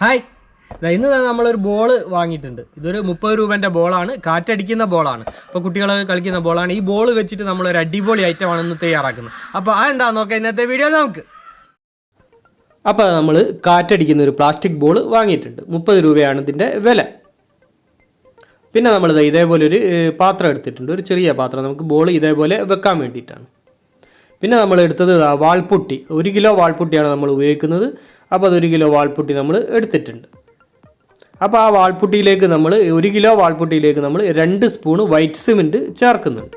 Hi ഇന്ന് നമ്മളൊരു ball വാങ്ങിയിട്ടുണ്ട്. ഇതൊരു 30 രൂപേൻ്റെ ബോളാണ്, കാറ്റടിക്കുന്ന ബോളാണ്. അപ്പോൾ കുട്ടികൾ കളിക്കുന്ന ബോളാണ്. ഈ ബോൾ വെച്ചിട്ട് നമ്മളൊരു അടിപൊളി ഐറ്റമാണ് ഇന്ന് തയ്യാറാക്കുന്നത്. അപ്പോൾ എന്താ നോക്കാം ഇന്നത്തെ വീഡിയോ നമുക്ക്. അപ്പോൾ നമ്മൾ കാറ്റടിക്കുന്ന ഒരു പ്ലാസ്റ്റിക് ബോൾ വാങ്ങിയിട്ടുണ്ട്. 30 രൂപയാണ് ഇതിൻ്റെ വില. പിന്നെ നമ്മൾ ഇതേപോലെ ഒരു പാത്രം എടുത്തിട്ടുണ്ട്, ഒരു ചെറിയ പാത്രം, നമുക്ക് ബോൾ ഇതേപോലെ വെക്കാൻ വേണ്ടിയിട്ടാണ്. പിന്നെ നമ്മൾ എടുത്തത് വാൾപുട്ടി, 1 കിലോ വാൾപുട്ടിയാണ് നമ്മൾ ഉപയോഗിക്കുന്നത്. അപ്പോൾ അത് 1 കിലോ വാൾപുട്ടി നമ്മൾ എടുത്തിട്ടുണ്ട്. അപ്പോൾ ആ വാൾപുട്ടിയിലേക്ക് നമ്മൾ 1 കിലോ വാൾപുട്ടിയിലേക്ക് നമ്മൾ 2 സ്പൂൺ വൈറ്റ് സിമെൻറ്റ് ചേർക്കുന്നുണ്ട്.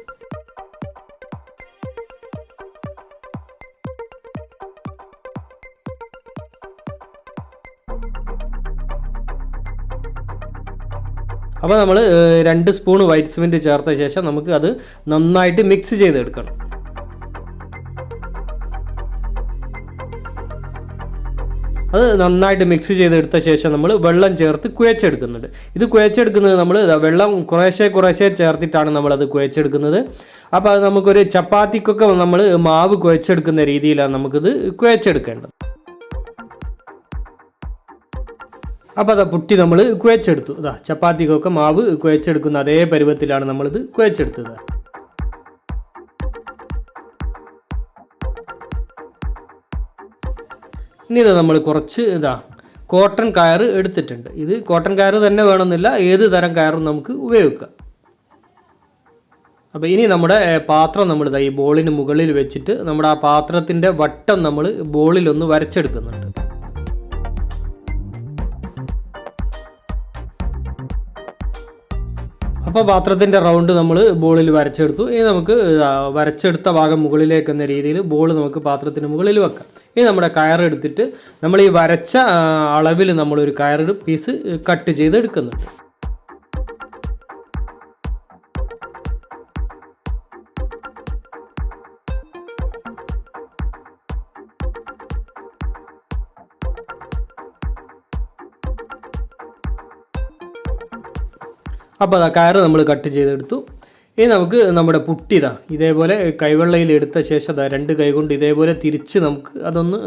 അപ്പോൾ നമ്മൾ 2 സ്പൂൺ വൈറ്റ് സിമെൻറ്റ് ചേർത്ത ശേഷം നമുക്ക് അത് നന്നായിട്ട് മിക്സ് ചെയ്തെടുക്കണം. അത് നന്നായിട്ട് മിക്സ് ചെയ്തെടുത്ത ശേഷം നമ്മൾ വെള്ളം ചേർത്ത് കുഴച്ചെടുക്കുന്നുണ്ട്. ഇത് കുഴച്ചെടുക്കുന്നത് നമ്മൾ വെള്ളം കുറേശ്ശെ ചേർത്തിട്ടാണ് നമ്മളത് കുഴച്ചെടുക്കുന്നത്. അപ്പോൾ അത് നമുക്കൊരു ചപ്പാത്തിക്കൊക്കെ നമ്മൾ മാവ് കുഴച്ചെടുക്കുന്ന രീതിയിലാണ് നമുക്കിത് കുഴച്ചെടുക്കേണ്ടത്. അപ്പോൾ അതാ പുട്ടി നമ്മൾ കുഴച്ചെടുത്തു. ചപ്പാത്തിക്കൊക്കെ മാവ് കുഴച്ചെടുക്കുന്ന അതേ പരുവത്തിലാണ് നമ്മളിത് കുഴച്ചെടുത്തത്. ഇനി നമ്മൾ കുറച്ച് കോട്ടൺ കയർ എടുത്തിട്ടുണ്ട്. ഇത് കോട്ടൺ കയർ തന്നെ വേണമെന്നില്ല, ഏത് തരം കയറും നമുക്ക് ഉപയോഗിക്കാം. അപ്പോൾ ഇനി നമ്മുടെ പാത്രം നമ്മൾ ഈ ബോളിന് മുകളിൽ വെച്ചിട്ട് നമ്മുടെ ആ പാത്രത്തിൻ്റെ വട്ടം നമ്മൾ ബോളിലൊന്ന് വരച്ചെടുക്കുന്നുണ്ട്. അപ്പോൾ പാത്രത്തിൻ്റെ റൗണ്ട് നമ്മൾ ബോളിൽ വരച്ചെടുത്തു. ഇനി നമുക്ക് വരച്ചെടുത്ത ഭാഗം മുകളിലേക്ക് എന്ന രീതിയിൽ ബോൾ നമുക്ക് പാത്രത്തിന് മുകളിൽ വെക്കാം. ഇനി നമ്മുടെ കയറെടുത്തിട്ട് നമ്മൾ ഈ വരച്ച അളവിൽ നമ്മളൊരു കയർ പീസ് കട്ട് ചെയ്ത് എടുക്കുന്നുണ്ട്. അപ്പോൾ കയറ് നമ്മൾ കട്ട് ചെയ്തെടുത്തു. ഇനി നമുക്ക് നമ്മുടെ പുട്ടി ഇതേപോലെ കൈവെള്ളയിൽ എടുത്ത ശേഷം 2 കൈ കൊണ്ട് ഇതേപോലെ തിരിച്ച് നമുക്ക് അതൊന്ന്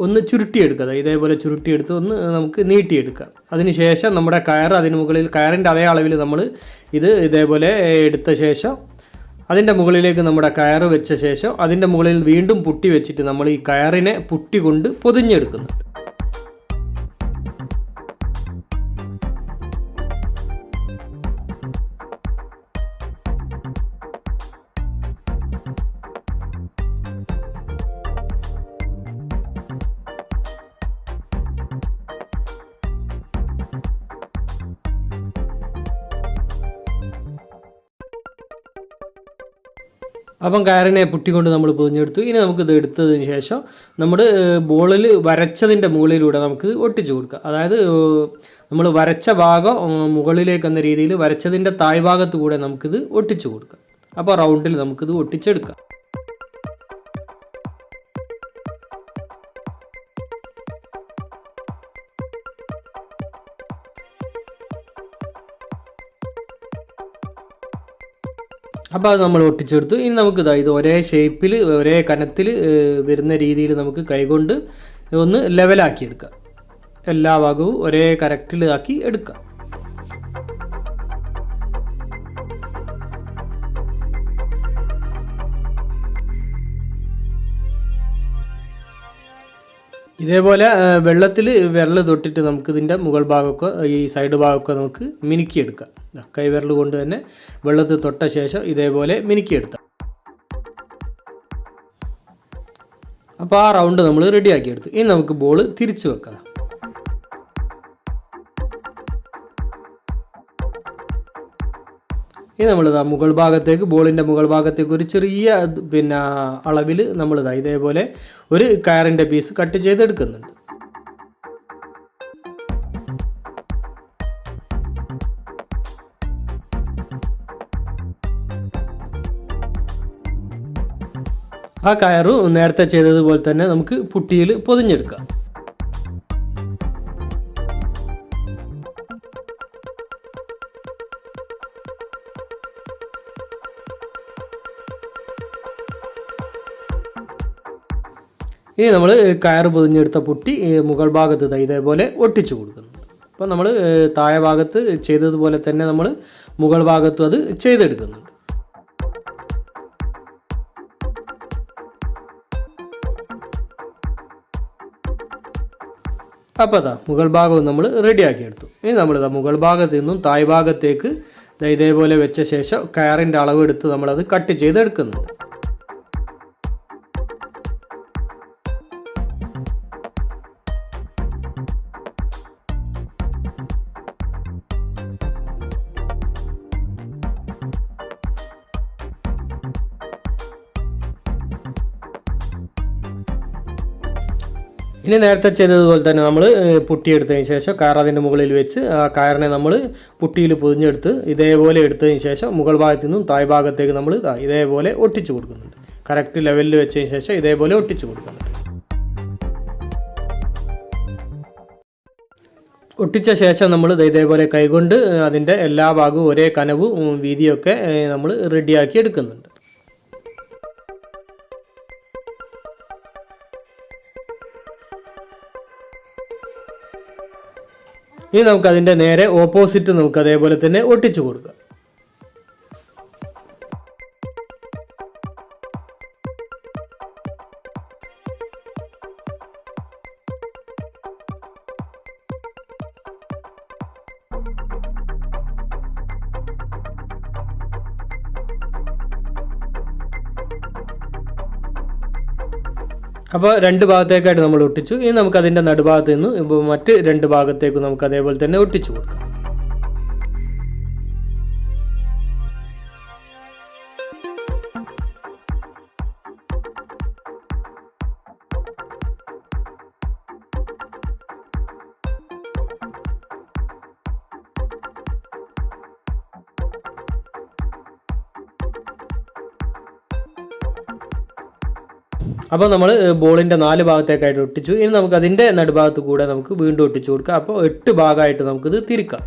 ഒന്ന് ചുരുട്ടിയെടുക്കുക. ഇതേപോലെ ചുരുട്ടിയെടുത്ത് ഒന്ന് നമുക്ക് നീട്ടിയെടുക്കാം. അതിന് ശേഷം നമ്മുടെ കയറ് അതിന് മുകളിൽ കയറിൻ്റെ അതേ അളവിൽ നമ്മൾ ഇത് ഇതേപോലെ എടുത്ത ശേഷം അതിൻ്റെ മുകളിലേക്ക് നമ്മുടെ കയറ് വെച്ച ശേഷം അതിൻ്റെ മുകളിൽ വീണ്ടും പുട്ടി വെച്ചിട്ട് നമ്മൾ ഈ കയറിനെ പുട്ടി കൊണ്ട് പൊതിഞ്ഞെടുക്കുന്നു. അപ്പം കയറിനെ പുട്ടിക്കൊണ്ട് നമ്മൾ പൊതിഞ്ഞെടുത്തു. ഇനി നമുക്കിത് എടുത്തതിന് ശേഷം നമ്മുടെ ബോളിൽ വരച്ചതിൻ്റെ മുകളിലൂടെ നമുക്ക് ഒട്ടിച്ചു കൊടുക്കുക. അതായത് നമ്മൾ വരച്ച ഭാഗം മുകളിലേക്ക് എന്ന രീതിയിൽ വരച്ചതിൻ്റെ താഴ്ഭാഗത്ത് കൂടെ നമുക്കിത് ഒട്ടിച്ചു കൊടുക്കാം. അപ്പോൾ റൗണ്ടിൽ നമുക്കിത് ഒട്ടിച്ചെടുക്കാം. അപ്പോൾ അത് നമ്മൾ ഒട്ടിച്ചെടുത്തു. ഇനി നമുക്ക് ഇത് ഒരേ ഷേപ്പിൽ ഒരേ കനത്തിൽ വരുന്ന രീതിയിൽ നമുക്ക് കൈകൊണ്ട് ഒന്ന് ലെവലാക്കി എടുക്കാം. എല്ലാ ഭാഗവും ഒരേ കറക്റ്റിൽ ആക്കി എടുക്കാം. ഇതേപോലെ വെള്ളത്തിൽ വിരൽ തൊട്ടിട്ട് നമുക്ക് ഇതിൻ്റെ മുകൾ ഭാഗമൊക്കെ ഈ സൈഡ് ഭാഗമൊക്കെ നമുക്ക് മിനുക്കിയെടുക്കാം. കൈവിരൽ കൊണ്ട് തന്നെ വെള്ളത്തിൽ തൊട്ട ശേഷം ഇതേപോലെ മിനുക്കിയെടുക്കാം. അപ്പോൾ ആ റൗണ്ട് നമ്മൾ റെഡിയാക്കി എടുത്തു. ഇനി നമുക്ക് ബോൾ തിരിച്ചു വെക്കാം. ഇനി നമ്മൾ മുകൾ ഭാഗത്തേക്ക് ബോളിൻ്റെ മുകൾ ഭാഗത്തേക്ക് ഒരു ചെറിയ അളവിൽ നമ്മൾ ഇതേപോലെ ഒരു കയറിൻ്റെ പീസ് കട്ട് ചെയ്തെടുക്കുന്നുണ്ട്. ആ കയറ് നേരത്തെ ചെയ്തതുപോലെ തന്നെ നമുക്ക് പുട്ടിയിൽ പൊതിഞ്ഞെടുക്കാം. ഇനി നമ്മൾ കയർ പൊതിഞ്ഞെടുത്ത പുട്ടി മുകൾ ഭാഗത്ത് ഇതേപോലെ ഒട്ടിച്ചു കൊടുക്കുന്നുണ്ട്. അപ്പോൾ നമ്മൾ താഴെ ഭാഗത്ത് ചെയ്തതുപോലെ തന്നെ നമ്മൾ മുകൾ ഭാഗത്തും അത് ചെയ്തെടുക്കുന്നുണ്ട്. അപ്പോൾ മുകൾ ഭാഗവും നമ്മൾ റെഡിയാക്കി എടുത്തു. ഇനി നമ്മൾ മുകൾ ഭാഗത്ത് നിന്നും താഴ് ഭാഗത്തേക്ക് ഇതേപോലെ വെച്ച ശേഷം കയറിൻ്റെ അളവെടുത്ത് നമ്മളത് കട്ട് ചെയ്തെടുക്കുന്നുണ്ട്. ഇനി നേരത്തെ ചെയ്തതുപോലെ തന്നെ നമ്മൾ പുട്ടിയെടുത്തതിന് ശേഷം കയർ അതിൻ്റെ മുകളിൽ വെച്ച് ആ കയറിനെ നമ്മൾ പുട്ടിയിൽ പൊതിഞ്ഞെടുത്ത് ഇതേപോലെ എടുത്തതിന് ശേഷം മുകൾ ഭാഗത്തു നിന്നും താഴ് ഭാഗത്തേക്ക് നമ്മൾ ഇതേപോലെ ഒട്ടിച്ചു കൊടുക്കുന്നുണ്ട്. കറക്റ്റ് ലെവലിൽ വെച്ചതിന് ശേഷം ഇതേപോലെ ഒട്ടിച്ചു കൊടുക്കുന്നുണ്ട്. ഒട്ടിച്ച ശേഷം നമ്മൾ ഇതേപോലെ കൈകൊണ്ട് അതിൻ്റെ എല്ലാ ഭാഗവും ഒരേ കനവും വീതിയൊക്കെ നമ്മൾ റെഡിയാക്കി എടുക്കുന്നുണ്ട്. ഇനി നമുക്കതിൻ്റെ നേരെ ഓപ്പോസിറ്റ് നമുക്ക് അതേപോലെ തന്നെ ഒട്ടിച്ചു കൊടുക്കാം. അപ്പോൾ രണ്ട് ഭാഗത്തേക്കായിട്ട് നമ്മൾ ഒട്ടിച്ചു. ഇനി നമുക്ക് അതിൻ്റെ നടുഭാഗത്ത് നിന്ന് ഇപ്പോൾ മറ്റ് രണ്ട് ഭാഗത്തേക്ക് നമുക്ക് അതേപോലെ തന്നെ ഒട്ടിച്ചു കൊടുക്കാം. അപ്പോൾ നമ്മൾ ബോളിൻ്റെ 4 ഭാഗത്തേക്കായിട്ട് ഒട്ടിച്ചു. ഇനി നമുക്ക് അതിൻ്റെ നടുഭാഗത്ത് കൂടെ നമുക്ക് വീണ്ടും ഒട്ടിച്ചു കൊടുക്കാം. അപ്പോൾ 8 ഭാഗമായിട്ട് നമുക്കിത് തിരിക്കാം.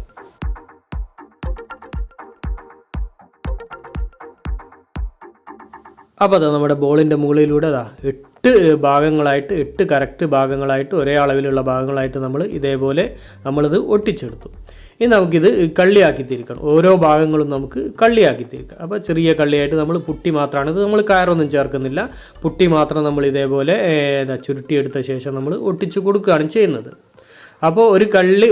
അപ്പോൾ അത് നമ്മുടെ ബോളിൻ്റെ മുകളിലൂടെ 8 ഭാഗങ്ങളായിട്ട് 8 കറക്റ്റ് ഭാഗങ്ങളായിട്ട് ഒരേ അളവിലുള്ള ഭാഗങ്ങളായിട്ട് നമ്മൾ ഇതേപോലെ നമ്മളിത് ഒട്ടിച്ചെടുത്തു. ഇനി നമുക്കിത് കള്ളിയാക്കി തിരിക്കണം. ഓരോ ഭാഗങ്ങളും നമുക്ക് കള്ളിയാക്കി തിരിക്കാം. അപ്പോൾ ചെറിയ കള്ളിയായിട്ട് നമ്മൾ പുട്ടി മാത്രമാണ്, ഇത് നമ്മൾ കയറൊന്നും ചേർക്കുന്നില്ല, പുട്ടി മാത്രം നമ്മൾ ഇതേപോലെ ചുരുട്ടിയെടുത്ത ശേഷം നമ്മൾ ഒട്ടിച്ചു കൊടുക്കുകയാണ് ചെയ്യുന്നത്. അപ്പോൾ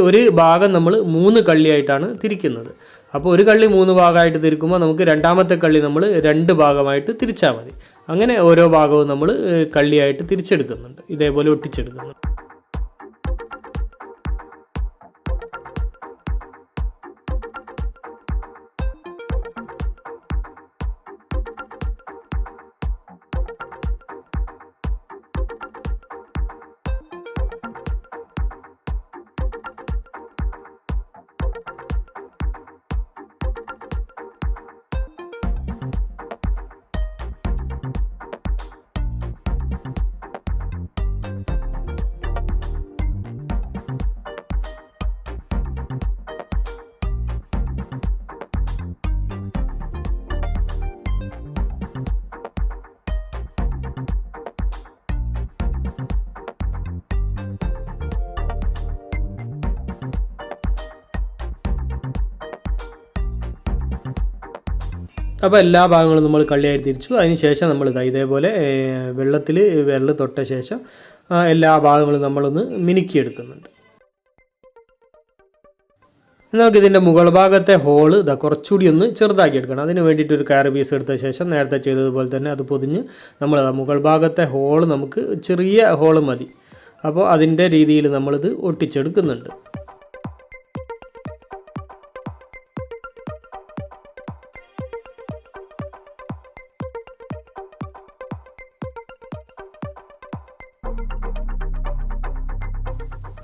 ഒരു ഭാഗം നമ്മൾ 3 കള്ളിയായിട്ടാണ് തിരിക്കുന്നത്. അപ്പോൾ ഒരു കള്ളി 3 ഭാഗമായിട്ട് തിരിക്കുമ്പോൾ നമുക്ക് രണ്ടാമത്തെ കള്ളി നമ്മൾ 2 ഭാഗമായിട്ട് തിരിച്ചാൽ മതി. അങ്ങനെ ഓരോ ഭാഗവും നമ്മൾ കള്ളിയായിട്ട് തിരിച്ചെടുക്കുന്നുണ്ട്, ഇതേപോലെ ഒട്ടിച്ചെടുക്കുന്നുണ്ട്. അപ്പോൾ എല്ലാ ഭാഗങ്ങളും നമ്മൾ കള്ളിയായി തിരിച്ചു. അതിന് ശേഷം നമ്മൾ ഇതേപോലെ വെള്ളത്തിൽ വിരൽ തൊട്ട ശേഷം എല്ലാ ഭാഗങ്ങളും നമ്മളൊന്ന് മിനുക്കിയെടുക്കുന്നുണ്ട്. നമുക്കിതിൻ്റെ മുകൾ ഭാഗത്തെ ഹോള് കുറച്ചുകൂടി ഒന്ന് ചെറുതാക്കി എടുക്കണം. അതിന് വേണ്ടിയിട്ട് ഒരു കയർ പീസ് എടുത്ത ശേഷം നേരത്തെ ചെയ്തതുപോലെ തന്നെ അത് പൊതിഞ്ഞ് നമ്മൾ മുകൾ ഭാഗത്തെ ഹോള് നമുക്ക് ചെറിയ ഹോള് മതി. അപ്പോൾ അതിൻ്റെ രീതിയിൽ നമ്മളിത് ഒട്ടിച്ചെടുക്കുന്നുണ്ട്.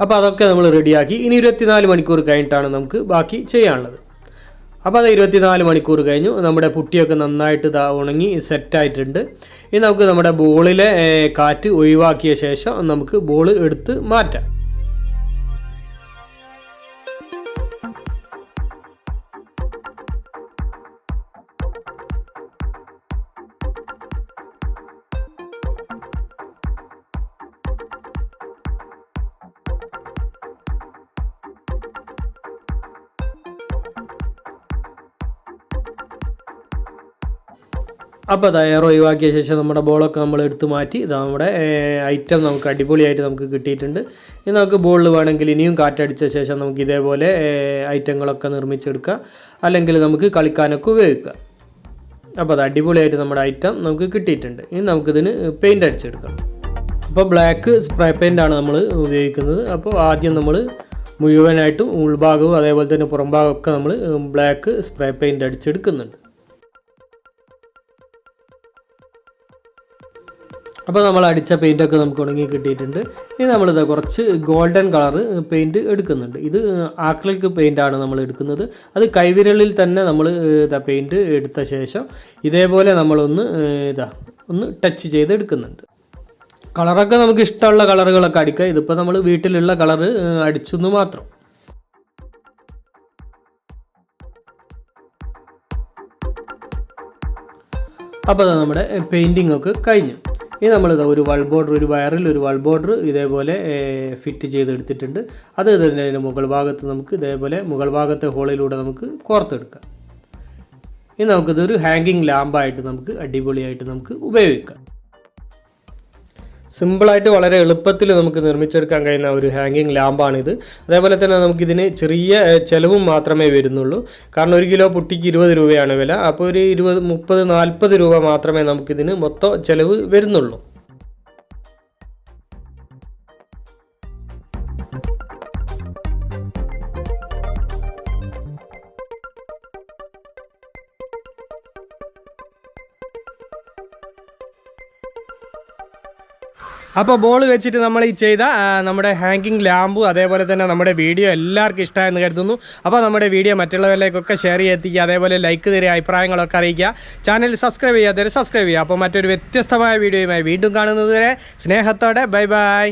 അപ്പോൾ അതൊക്കെ നമ്മൾ റെഡിയാക്കി. ഇനി 24 മണിക്കൂർ കഴിഞ്ഞിട്ടാണ് നമുക്ക് ബാക്കി ചെയ്യാനുള്ളത്. അപ്പോൾ അത് 24 മണിക്കൂർ കഴിഞ്ഞു. നമ്മുടെ പുട്ടിയൊക്കെ നന്നായിട്ട് ഉണങ്ങി സെറ്റായിട്ടുണ്ട്. ഇനി നമുക്ക് നമ്മുടെ ബോളിലെ കാറ്റ് ഒഴിവാക്കിയ ശേഷം നമുക്ക് ബോൾ എടുത്ത് മാറ്റാം. അപ്പോൾ അത് എയർ ഒഴിവാക്കിയ ശേഷം നമ്മുടെ ബോളൊക്കെ നമ്മൾ എടുത്ത് മാറ്റി ഇതാ നമ്മുടെ ഐറ്റം നമുക്ക് അടിപൊളിയായിട്ട് നമുക്ക് കിട്ടിയിട്ടുണ്ട്. ഇനി നമുക്ക് ബോളിൽ വേണമെങ്കിൽ ഇനിയും കാറ്റടിച്ച ശേഷം നമുക്ക് ഇതേപോലെ ഐറ്റങ്ങളൊക്കെ നിർമ്മിച്ചെടുക്കുക, അല്ലെങ്കിൽ നമുക്ക് കളിക്കാനൊക്കെ ഉപയോഗിക്കുക. അപ്പോൾ അത് അടിപൊളിയായിട്ട് നമ്മുടെ ഐറ്റം നമുക്ക് കിട്ടിയിട്ടുണ്ട്. ഇനി നമുക്കിതിന് പെയിൻ്റ് അടിച്ചെടുക്കണം. അപ്പോൾ ബ്ലാക്ക് സ്പ്രേ പെയിൻ്റാണ് നമ്മൾ ഉപയോഗിക്കുന്നത്. അപ്പോൾ ആദ്യം നമ്മൾ മുഴുവനായിട്ടും ഉൾഭാഗവും അതേപോലെ തന്നെ പുറംഭാഗമൊക്കെ നമ്മൾ ബ്ലാക്ക് സ്പ്രേ പെയിൻ്റ് അടിച്ചെടുക്കുന്നുണ്ട്. അപ്പോൾ നമ്മൾ അടിച്ച പെയിൻറ്റൊക്കെ നമുക്ക് ഉണങ്ങി കിട്ടിയിട്ടുണ്ട്. ഇനി നമ്മളിത് കുറച്ച് ഗോൾഡൻ കളർ പെയിൻറ്റ് എടുക്കുന്നുണ്ട്. ഇത് ആക്രിലിക് പെയിൻ്റാണ് നമ്മൾ എടുക്കുന്നത്. അത് കൈവിരലിൽ തന്നെ നമ്മൾ പെയിൻറ്റ് എടുത്ത ശേഷം ഇതേപോലെ നമ്മളൊന്ന് ഒന്ന് ടച്ച് ചെയ്ത് എടുക്കുന്നുണ്ട്. കളറൊക്കെ നമുക്ക് ഇഷ്ടമുള്ള കളറുകളൊക്കെ അടിക്കുക. ഇതിപ്പോൾ നമ്മൾ വീട്ടിലുള്ള കളറ് അടിച്ചെന്ന് മാത്രം. അപ്പോൾ നമ്മുടെ പെയിൻറ്റിംഗ് ഒക്കെ കഴിഞ്ഞു. ഇനി നമ്മളിത് ഒരു വൾ ബോർഡർ, ഒരു വയറിൽ ഒരു വൾ ബോർഡർ ഇതേപോലെ ഫിറ്റ് ചെയ്തെടുത്തിട്ടുണ്ട്. അത് തന്നെ മുകൾ ഭാഗത്ത് നമുക്ക് ഇതേപോലെ മുകൾ ഭാഗത്തെ ഹോളിലൂടെ നമുക്ക് കോർത്തെടുക്കാം. ഇനി നമുക്കിതൊരു ഹാങ്ങിങ് ലാമ്പായിട്ട് നമുക്ക് അടിപൊളിയായിട്ട് നമുക്ക് ഉപയോഗിക്കാം. സിമ്പിളായിട്ട് വളരെ എളുപ്പത്തിൽ നമുക്ക് നിർമ്മിച്ചെടുക്കാൻ കഴിയുന്ന ഒരു ഹാങ്ങിങ് ലാമ്പാണിത്. അതേപോലെ തന്നെ നമുക്കിതിന് ചെറിയ ചിലവും മാത്രമേ വരുന്നുള്ളൂ. കാരണം 1 കിലോ പുട്ടിക്ക് 20 രൂപയാണ് വില. അപ്പോൾ ഒരു 20, 30, 40 രൂപ മാത്രമേ നമുക്കിതിന് മൊത്തം ചിലവ് വരുന്നുള്ളൂ. അപ്പോൾ ബോൾ വെച്ചിട്ട് നമ്മൾ ഈ ചെയ്ത നമ്മുടെ ഹാങ്ങിങ് ലാമ്പും അതേപോലെ തന്നെ നമ്മുടെ വീഡിയോ എല്ലാവർക്കും ഇഷ്ടമായെന്ന് കരുതുന്നു. അപ്പോൾ നമ്മുടെ വീഡിയോ മറ്റുള്ളവരിലേക്കൊക്കെ ഷെയർ ചെയ്തെത്തിക്കുക, അതേപോലെ ലൈക്ക് തരിക, അഭിപ്രായങ്ങളൊക്കെ അറിയിക്കുക. ചാനൽ സബ്സ്ക്രൈബ് ചെയ്യാത്തവരെ സബ്സ്ക്രൈബ് ചെയ്യുക. അപ്പോൾ മറ്റൊരു വ്യത്യസ്തമായ വീഡിയോയുമായി വീണ്ടും കാണുന്നതുവരെ സ്നേഹത്തോടെ ബൈ ബൈ.